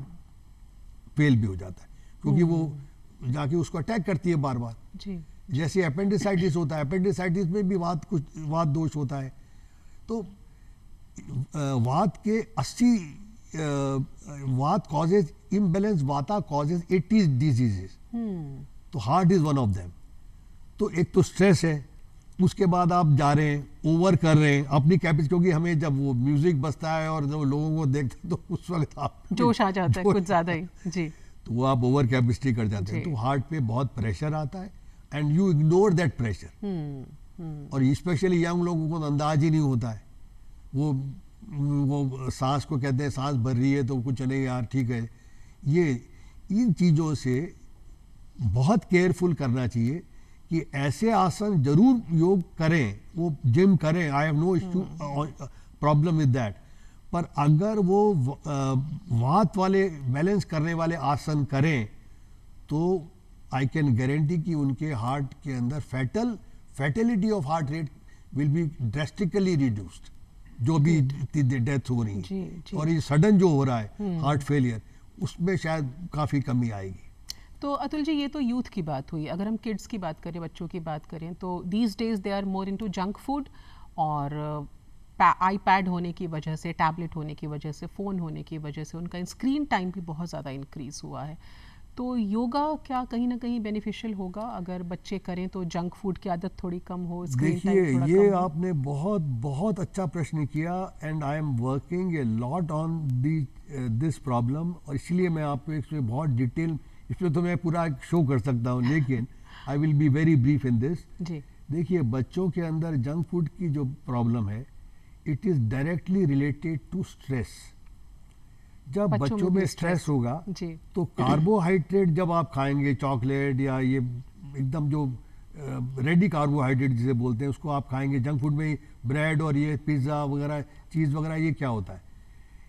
फेल भी हो जाता है, क्योंकि वो जाके उसको अटैक करती है बार बार जी। जैसे अपेंडिसाइटिस होता है, अपेंडिसाइटिस में भी वात दोष होता है। तो वात के 80 वात कॉजेज इम्बैलेंस, वाता कॉजेज 80 डिजीजेस, तो heart is one of them. तो एक तो स्ट्रेस है, उसके बाद आप जा रहे हैं, ओवर कर रहे हैं अपनी कैपेसिटी, क्योंकि हमें जब वो म्यूजिक बजता है और जब लोगों को देखते हैं तो उस वक्त आप जोश आ जाता है कुछ ज्यादा ही जी, तो वो आप ओवर कैपेसिटी कर जाते हैं, तो हार्ट पे बहुत प्रेशर आता है and you ignore that pressure. और स्पेशली यंग लोगों को अंदाज ही नहीं होता है, वो सांस को कहते हैं सांस भर रही है तो कुछ नहीं यार ठीक है। ये इन चीज़ों से बहुत केयरफुल करना चाहिए कि ऐसे आसन जरूर योग करें, वो जिम करें, I have no issue problem with that, पर अगर वो वात वाले बैलेंस करने वाले आसन करें तो आई कैन गारंटी कि उनके हार्ट के अंदर fatality of heart rate will be drastically reduced, जो भी डेथ हो रही है और ये सडन जो हो रहा है हार्ट फेलियर, उसमें शायद काफ़ी कमी आएगी। तो अतुल जी, ये तो यूथ की बात हुई, अगर हम किड्स की बात करें, बच्चों की बात करें, तो these days they are more into junk food, और आईपैड होने की वजह से, टैबलेट होने की वजह से, फ़ोन होने की वजह से उनका स्क्रीन टाइम भी बहुत ज़्यादा इंक्रीज़ हुआ है। तो योगा क्या कहीं ना कहीं बेनिफिशियल होगा अगर बच्चे करें तो जंक फूड की आदत थोड़ी कम हो, स्क्रीन टाइम थोड़ा ये कम हो? आपने बहुत बहुत अच्छा प्रश्न किया and I am working a lot on this problem, और इसलिए मैं आपको इसमें बहुत डिटेल, इसमें तो मैं पूरा शो कर सकता हूँ, लेकिन I will be very brief in this. देखिए, बच्चों के अंदर जंक फूड की जो प्रॉब्लम है, it is directly related to stress. जब बच्चों में स्ट्रेस होगा तो कार्बोहाइड्रेट जब आप खाएंगे, चॉकलेट या ये एकदम जो रेडी कार्बोहाइड्रेट जिसे बोलते हैं, उसको आप खाएंगे, जंक फूड में ब्रेड और ये पिज़्ज़ा वगैरह, चीज़ वगैरह, ये क्या होता है,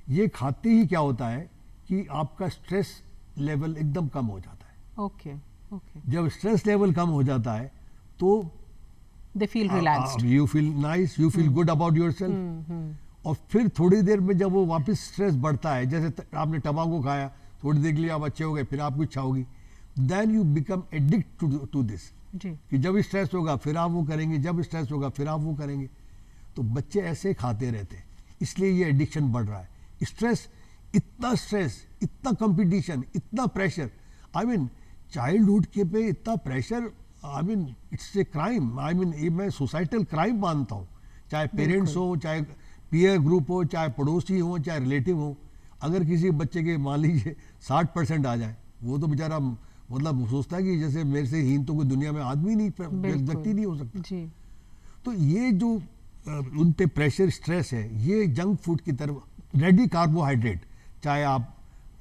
ये खाते ही क्या होता है कि आपका स्ट्रेस लेवल एकदम कम हो जाता है। ओके। जब स्ट्रेस लेवल कम हो जाता है तो they feel relaxed, you feel nice, you feel good about yourself. और फिर थोड़ी देर में जब वो वापस स्ट्रेस बढ़ता है, जैसे आपने तंबाकू खाया, थोड़ी देर के लिए आप अच्छे हो गए, फिर आपको इच्छा होगी, then you become addict to this, कि जब स्ट्रेस होगा फिर आप वो करेंगे, जब स्ट्रेस होगा फिर आप वो करेंगे। तो बच्चे ऐसे खाते रहते हैं, इसलिए ये एडिक्शन बढ़ रहा है। स्ट्रेस, इतना कंपटीशन, इतना प्रेशर, आई मीन चाइल्डहुड के पे इतना pressure, I mean it's a crime, I mean ये मैं सोसाइटल क्राइम मानता हूँ। चाहे पेरेंट्स हो, चाहे पीयर ग्रुप हो, चाहे पड़ोसी हो, चाहे रिलेटिव हो, अगर किसी बच्चे के मान लीजिए 60% आ जाए, वो तो बेचारा मतलब सोचता है कि जैसे मेरे से हीन तो कोई दुनिया में आदमी नहीं, व्यक्ति नहीं हो सकता जी। तो ये जो उन पे प्रेशर, स्ट्रेस है, ये जंक फूड की तरफ, रेडी कार्बोहाइड्रेट, चाहे आप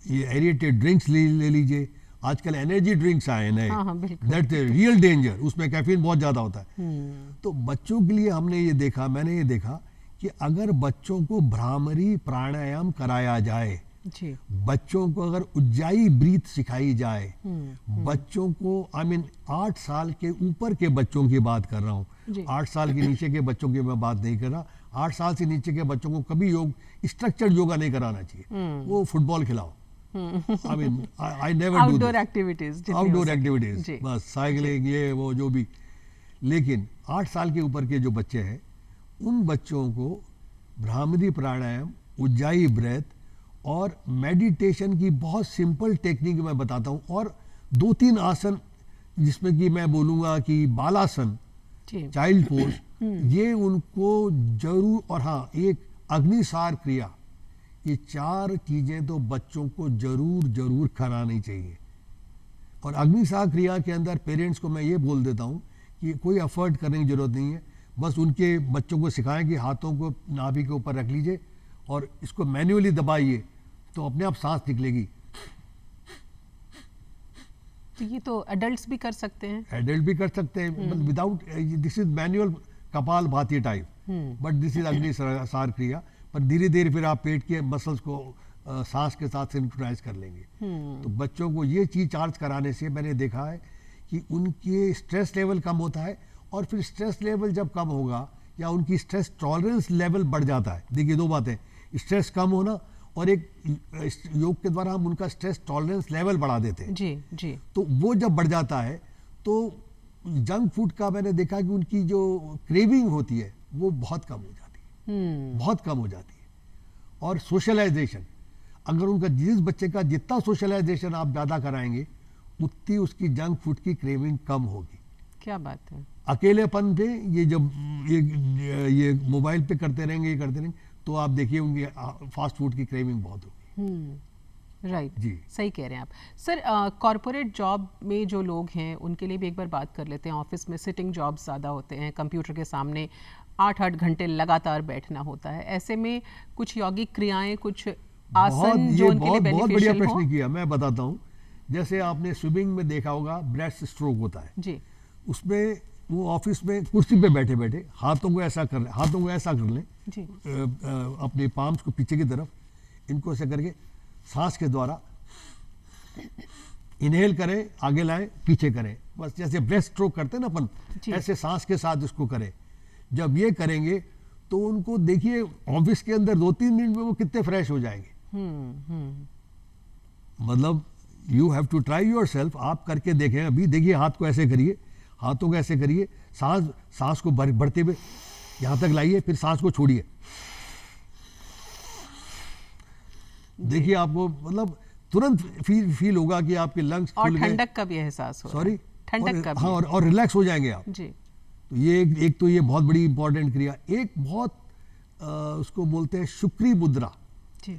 ये एरिएटेड ड्रिंक्स ले लीजिए, आजकल एनर्जी ड्रिंक्स आए नए, दैट रियल डेंजर, उसमें कैफीन बहुत ज़्यादा होता है। तो बच्चों के लिए मैंने ये देखा कि अगर बच्चों को भ्रामरी प्राणायाम कराया जाए जी, बच्चों को अगर उज्जाई ब्रीथ सिखाई जाए, बच्चों को आई मीन 8 साल के ऊपर के बच्चों की बात कर रहा हूँ, 8 साल के नीचे के बच्चों की मैं बात नहीं कर रहा। 8 साल से नीचे के बच्चों को कभी स्ट्रक्चर्ड योगा नहीं कराना चाहिए, वो फुटबॉल खिलाओ, I mean I never do outdoor activities, बस साइकिलिंग, ये वो जो भी। लेकिन 8 साल के ऊपर के जो बच्चे हैं, उन बच्चों को भ्रामरी प्राणायाम, उज्जाई ब्रेथ और मेडिटेशन की बहुत सिंपल टेक्निक मैं बताता हूँ, और 2-3 आसन जिसमें कि मैं बोलूँगा कि बालासन, चाइल्ड पोज, ये उनको जरूर, और हाँ एक अग्निसार क्रिया, ये 4 चीज़ें तो बच्चों को जरूर करानी चाहिए। और अग्निसार क्रिया के अंदर पेरेंट्स को मैं ये बोल देता हूँ कि कोई एफर्ट करने की ज़रूरत नहीं है, बस उनके बच्चों को सिखाएं कि हाथों को नाभि के ऊपर रख लीजिए और इसको मैन्युअली दबाइए तो अपने आप सांस निकलेगी। तो ये तो एडल्ट्स भी कर सकते हैं, एडल्ट भी कर सकते हैं, विदाउट, दिस इज मैनुअल कपाल भाती type, but this is Agnisar क्रिया। पर धीरे धीरे फिर आप पेट के मसल्स को सांस के साथ सिंक्रोनाइज कर लेंगे। तो बच्चों को ये चीज चार्ज कराने से मैंने देखा है कि उनके स्ट्रेस लेवल कम होता है, और फिर स्ट्रेस लेवल जब कम होगा या उनकी स्ट्रेस टॉलरेंस लेवल बढ़ जाता है। देखिए 2 बातें, स्ट्रेस कम होना और एक योग के द्वारा हम उनका स्ट्रेस टॉलरेंस लेवल बढ़ा देते हैं जी। तो वो जब बढ़ जाता है तो जंक फूड का मैंने देखा कि उनकी जो क्रेविंग होती है वो बहुत कम हो जाती है, बहुत कम हो जाती है। और सोशलाइजेशन, अगर उनका जिस बच्चे का जितना सोशलाइजेशन आप ज़्यादा कराएंगे उतनी उसकी जंक फूड की क्रेविंग कम होगी। क्या बात है। अकेलेपन पे ये जब ये मोबाइल पे करते रहेंगे तो आप देखिए उनकी फास्ट फूड की क्रेविंग बहुत होगी। राइट जी, सही कह रहे हैं आप सर। कॉर्पोरेट जॉब में जो लोग हैं उनके लिए भी एक बार बात कर लेते हैं। ऑफिस में सिटिंग जॉब्स ज़्यादा होते हैं, कंप्यूटर के सामने 8-8 घंटे लगातार बैठना होता है। ऐसे में कुछ यौगिक क्रियाएं, कुछ आसन जो उनके लिए बेनिफिशियल हो। बहुत बढ़िया प्रश्न किया, मैं बताता हूँ। जैसे आपने स्विमिंग में देखा होगा ब्रेस्ट स्ट्रोक होता है जी, उसमें वो ऑफिस में कुर्सी पे बैठे बैठे हाथों को ऐसा कर लें जी, अपने पाम्स को पीछे की तरफ, इनको ऐसे करके सांस के द्वारा इनहेल करें, आगे लाएं, पीछे करें, बस जैसे ब्रेस्ट स्ट्रोक करते हैं ना अपन, ऐसे सांस के साथ इसको करें। जब ये करेंगे तो उनको देखिए ऑफिस के अंदर 2-3 मिनट में वो कितने फ्रेश हो जाएंगे। मतलब you have to try yourself, आप करके देखें। अभी देखिए हाथ को ऐसे करिए, हाथों को ऐसे करिए, सांस को बढ़ते हुए यहाँ तक लाइए, फिर सांस को छोड़िए। देखिए आपको मतलब तुरंत फील होगा कि आपके लंग्स और ठंडक का भी एहसास हो, सॉरी ठंडक का भी, हाँ, और रिलैक्स हो जाएंगे आप जी। तो ये एक तो ये बहुत बड़ी इंपॉर्टेंट क्रिया। एक बहुत उसको बोलते हैं शुक्री मुद्रा जी।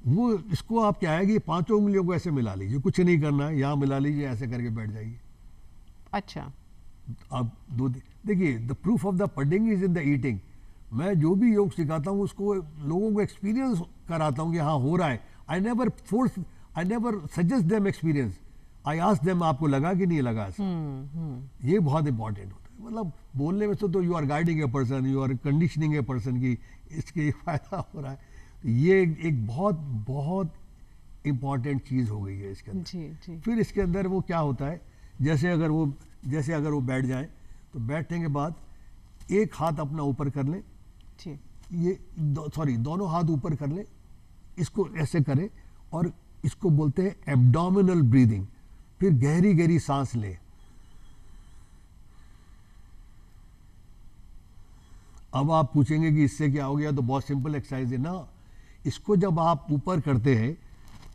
वो इसको आप क्या है कि 5 उंगलियों को ऐसे मिला लीजिए, कुछ नहीं करना है, यहाँ मिला लीजिए, ऐसे करके बैठ जाइए। अच्छा, आप देखिए the proof of the pudding is in the eating. मैं जो भी योग सिखाता हूँ उसको लोगों को एक्सपीरियंस कराता हूँ कि हाँ हो रहा है। I never suggest them experience, I ask them आपको लगा कि नहीं लगा ऐसा। ये बहुत इंपॉर्टेंट होता है। मतलब बोलने में तो you are guiding a person, you are conditioning a person की इसके फायदा हो रहा है। ये एक बहुत बहुत इंपॉर्टेंट चीज़ हो गई है इसके अंदर। जी, जी। फिर इसके अंदर वो क्या होता है, जैसे अगर वो बैठ जाए तो बैठने के बाद एक हाथ अपना ऊपर कर लें, ये दोनों हाथ ऊपर कर लें, इसको ऐसे करें और इसको बोलते हैं एब्डोमिनल ब्रीदिंग। फिर गहरी गहरी सांस लें। अब आप पूछेंगे कि इससे क्या हो गया, तो बहुत सिंपल एक्सरसाइज है ना। इसको जब आप ऊपर करते हैं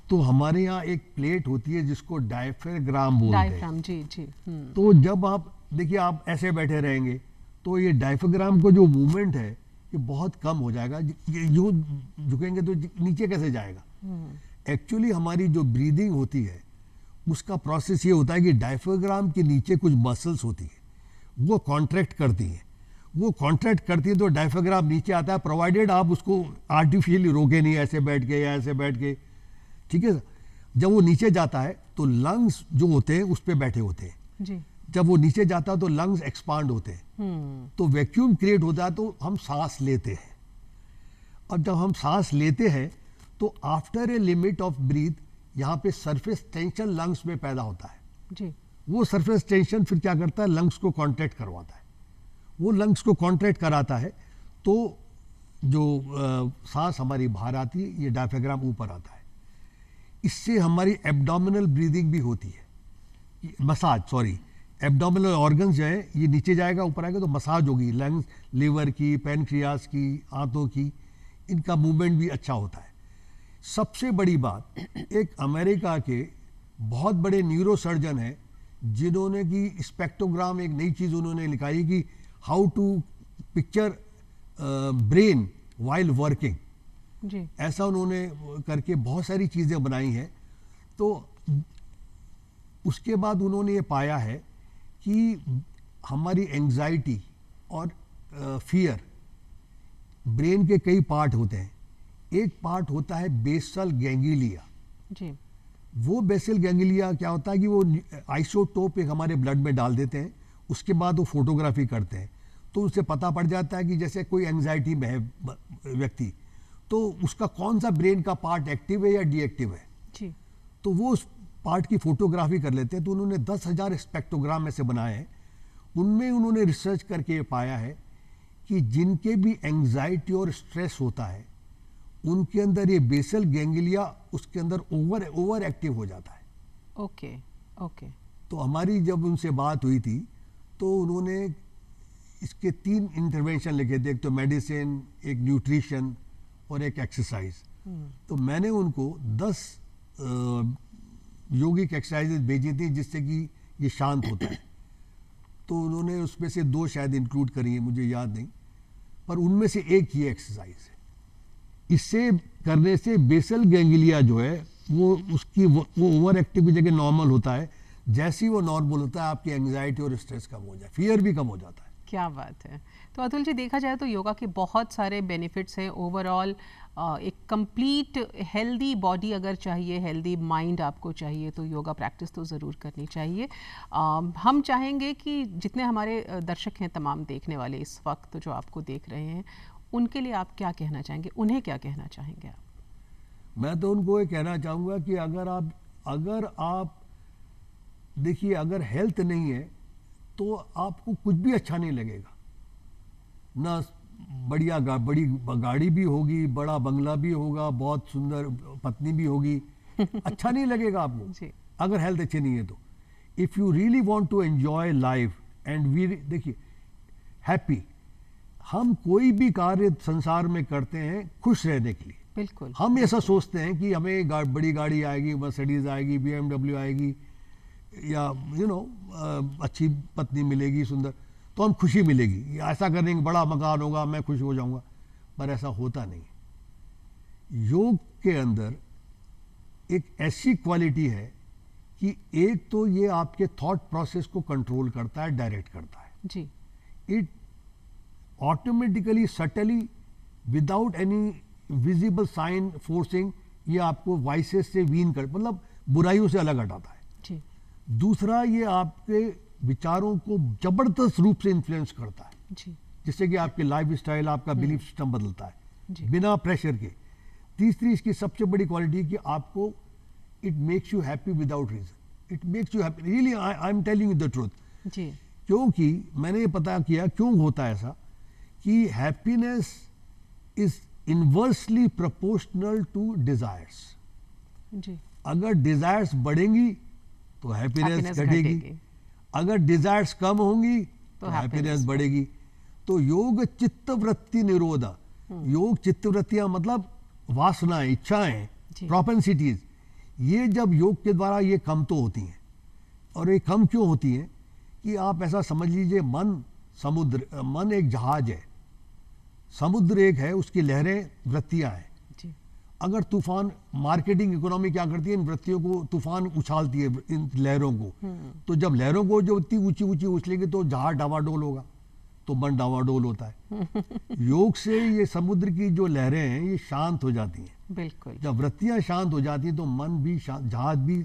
तो हमारे यहाँ एक प्लेट होती है जिसको डायफ्राम बोलते हैं। जी। तो जब आप देखिए, आप ऐसे बैठे रहेंगे तो ये डायफ्राम को जो मूवमेंट है ये बहुत कम हो जाएगा। यूं झुकेंगे तो नीचे कैसे जाएगा। एक्चुअली हमारी जो ब्रीदिंग होती है उसका प्रोसेस ये होता है कि डायफ्राम के नीचे कुछ मसल्स होती है, वो कॉन्ट्रैक्ट करती हैं। वो कॉन्ट्रैक्ट करती है तो डायफ्राम नीचे आता है, प्रोवाइडेड आप उसको आर्टिफिशियली रोके नहीं, ऐसे बैठ के या ऐसे बैठ के, ठीक है। जब वो नीचे जाता है तो लंग्स जो होते हैं उस पर बैठे होते हैं जी। जब वो नीचे जाता है तो लंग्स एक्सपांड होते हैं, तो वैक्यूम क्रिएट होता है, तो हम सांस लेते हैं। और जब हम सांस लेते हैं तो after a limit of breath यहाँ पे सरफेस टेंशन लंग्स में पैदा होता है जी। वो सरफेस टेंशन फिर क्या करता है, लंग्स को कॉन्ट्रैक्ट करवाता है। वो लंग्स को कॉन्ट्रैक्ट कराता है तो जो सांस हमारी बाहर आती है, ये डायफ्राम ऊपर आता है। इससे हमारी एब्डोमिनल ब्रीदिंग भी होती है, मसाज, एब्डोमिनल ऑर्गन्स जो है ये नीचे जाएगा ऊपर आएगा तो मसाज होगी, लंग्स, लिवर की, पैनक्रियास की, आंतों की, इनका मूवमेंट भी अच्छा होता है। सबसे बड़ी बात, एक अमेरिका के बहुत बड़े न्यूरोसर्जन हैं जिन्होंने की स्पेक्ट्रोग्राम, एक नई चीज़ उन्होंने निकाली कि how to picture brain while working जी। ऐसा उन्होंने करके बहुत सारी चीज़ें बनाई हैं। तो उसके बाद उन्होंने ये पाया है कि हमारी एंजाइटी और फियर, ब्रेन के कई पार्ट होते हैं। एक पार्ट होता है बेसल गैंग्लिया जी। वो बेसल गैंग्लिया क्या होता है कि वो आइसोटोप एक हमारे ब्लड में डाल देते हैं, उसके बाद वो फोटोग्राफी करते हैं, तो उससे पता पड़ जाता है कि जैसे कोई एंजाइटी में है व्यक्ति, तो उसका कौन सा ब्रेन का पार्ट एक्टिव है या डीएक्टिव है जी। तो वो उस पार्ट की फोटोग्राफी कर लेते हैं। तो उन्होंने 10,000 स्पेक्ट्रोग्राम ऐसे बनाए हैं। उनमें उन्होंने रिसर्च करके पाया है कि जिनके भी एंजाइटी और स्ट्रेस होता है उनके अंदर ये बेसल गैंग्लिया उसके अंदर ओवर एक्टिव हो जाता है। ओके। तो हमारी जब उनसे बात हुई थी तो उन्होंने इसके 3 इंटरवेंशन लिखे थे, एक तो मेडिसिन, एक न्यूट्रिशन और एक एक्सरसाइज। तो मैंने उनको 10 योगिक एक्सरसाइजेज भेजी थी जिससे कि ये शांत होता है। तो उन्होंने उसमें से 2 शायद इंक्लूड करी है, मुझे याद नहीं, पर उनमें से एक ये एक्सरसाइज है। इससे करने से बेसल गैंग्लिया जो है वो उसकी वो ओवर एक्टिव की जगह नॉर्मल होता है। जैसे ही वो नॉर्मल होता है आपकी एंजाइटी और स्ट्रेस कम हो जाए, फियर भी कम हो जाता है। क्या बात है। तो अतुल जी, देखा जाए तो योगा के बहुत सारे बेनिफिट्स हैं। ओवरऑल एक कंप्लीट हेल्दी बॉडी अगर चाहिए, हेल्दी माइंड आपको चाहिए, तो योगा प्रैक्टिस तो ज़रूर करनी चाहिए। हम चाहेंगे कि जितने हमारे दर्शक हैं, तमाम देखने वाले इस वक्त जो आपको देख रहे हैं, उनके लिए आप क्या कहना चाहेंगे, उन्हें क्या कहना चाहेंगे आप? मैं तो उनको ये कहना चाहूँगा कि अगर आप देखिए, अगर हेल्थ नहीं है तो आपको कुछ भी अच्छा नहीं लगेगा। ना बड़ी गाड़ी भी होगी, बड़ा बंगला भी होगा, बहुत सुंदर पत्नी भी होगी, अच्छा नहीं लगेगा आपको अगर हेल्थ अच्छी नहीं है तो। If you really want to enjoy life and we, देखिए, हैप्पी, हम कोई भी कार्य संसार में करते हैं खुश रहने के लिए। बिल्कुल। हम ऐसा सोचते हैं कि हमें बड़ी गाड़ी आएगी, मर्सिडीज आएगी, BMW आएगी, या अच्छी पत्नी मिलेगी सुंदर, तो हम खुशी मिलेगी, ऐसा करने बड़ा मकान होगा, मैं खुश हो जाऊंगा। पर ऐसा होता नहीं। योग के अंदर एक ऐसी क्वालिटी है कि एक तो ये आपके थॉट प्रोसेस को कंट्रोल करता है, डायरेक्ट करता है जी। It automatically, subtly, without any visible sign forcing, ये आपको वाइसेस से वीन कर, मतलब बुराइयों से अलग हटाता है जी। दूसरा, ये आपके विचारों को जबरदस्त रूप से इन्फ्लुएंस करता है जी। जिससे कि आपके लाइफ स्टाइल, आपका बिलीफ सिस्टम बदलता है जी। बिना प्रेशर के। तीसरी इसकी सबसे बड़ी क्वालिटी है कि आपको it makes you happy without reason. It makes you happy, really, I am telling you the truth. जी। क्योंकि मैंने ये पता किया क्यों होता है ऐसा, कि happiness is inversely proportional to desires. जी। अगर डिजायर्स बढ़ेंगी तो हैप्पीनेस घटेगी, अगर डिजायर्स कम होंगी तो हैप्पीनेस बढ़ेगी। तो योग चित्तवृत्ति निरोध, योग चित्तवृत्तियां मतलब वासनाएं, इच्छाएं, प्रोपेंसिटीज, ये जब योग के द्वारा ये कम तो होती हैं। और ये कम क्यों होती हैं कि आप ऐसा समझ लीजिए, मन एक जहाज है, समुद्र एक है, उसकी लहरें वृत्तियां हैं। अगर तूफान, मार्केटिंग इकोनॉमी क्या करती है, इन वृत्तियों को तूफान उछालती है, इन लहरों को। तो जब लहरों को जो इतनी ऊंची ऊंची उछलेंगे तो जहाज डावाडोल होगा, तो मन डावाडोल होता है। योग से ये समुद्र की जो लहरें हैं ये शांत हो जाती हैं। बिल्कुल। जब वृत्तियां शांत हो जाती हैं तो मन भी जहाज भी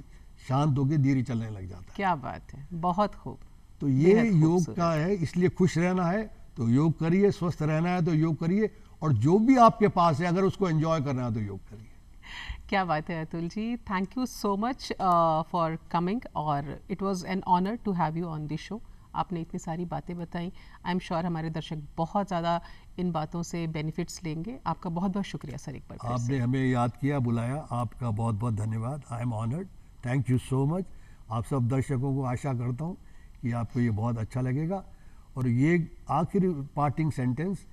शांत होकर धीरे चलने लग जाता है। क्या बात है, बहुत खूब। तो ये योग का है, इसलिए खुश रहना है तो योग करिए, स्वस्थ रहना है तो योग करिए, और जो भी आपके पास है अगर उसको एंजॉय करना है तो योग करिए। क्या बात है Atul ji, thank you so much for coming, और it was an honour to have you on the show. आपने इतनी सारी बातें बताई, आई एम श्योर हमारे दर्शक बहुत ज़्यादा इन बातों से बेनिफिट्स लेंगे। आपका बहुत बहुत शुक्रिया सर, एक बार आपने हमें याद किया, बुलाया, आपका बहुत बहुत धन्यवाद। I am honoured, thank you so much. आप सब दर्शकों को आशा करता हूँ कि आपको ये बहुत अच्छा लगेगा। और ये आखिरी पार्टिंग सेंटेंस,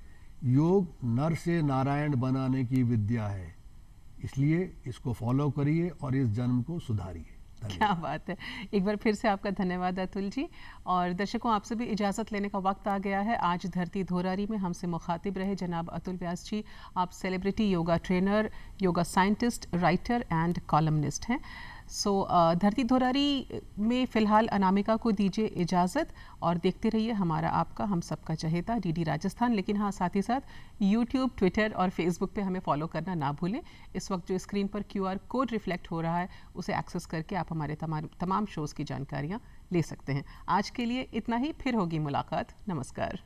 योग नर से नारायण बनाने की विद्या है, इसलिए इसको फॉलो करिए और इस जन्म को सुधारिए। क्या बात है, एक बार फिर से आपका धन्यवाद अतुल जी। और दर्शकों, आपसे भी इजाज़त लेने का वक्त आ गया है। आज धरती धोरारी में हमसे मुखातिब रहे जनाब अतुल व्यास जी। आप celebrity yoga trainer, yoga scientist, writer and columnist हैं। सो धरती धोरारी में फ़िलहाल अनामिका को दीजिए इजाज़त, और देखते रहिए हमारा आपका हम सबका चहेता डीडी राजस्थान। लेकिन हाँ, साथ ही साथ यूट्यूब, ट्विटर और फेसबुक पे हमें फॉलो करना ना भूलें। इस वक्त जो स्क्रीन पर QR कोड रिफ्लेक्ट हो रहा है उसे एक्सेस करके आप हमारे तमाम शोज़ की जानकारियाँ ले सकते हैं। आज के लिए इतना ही, फिर होगी मुलाकात। नमस्कार।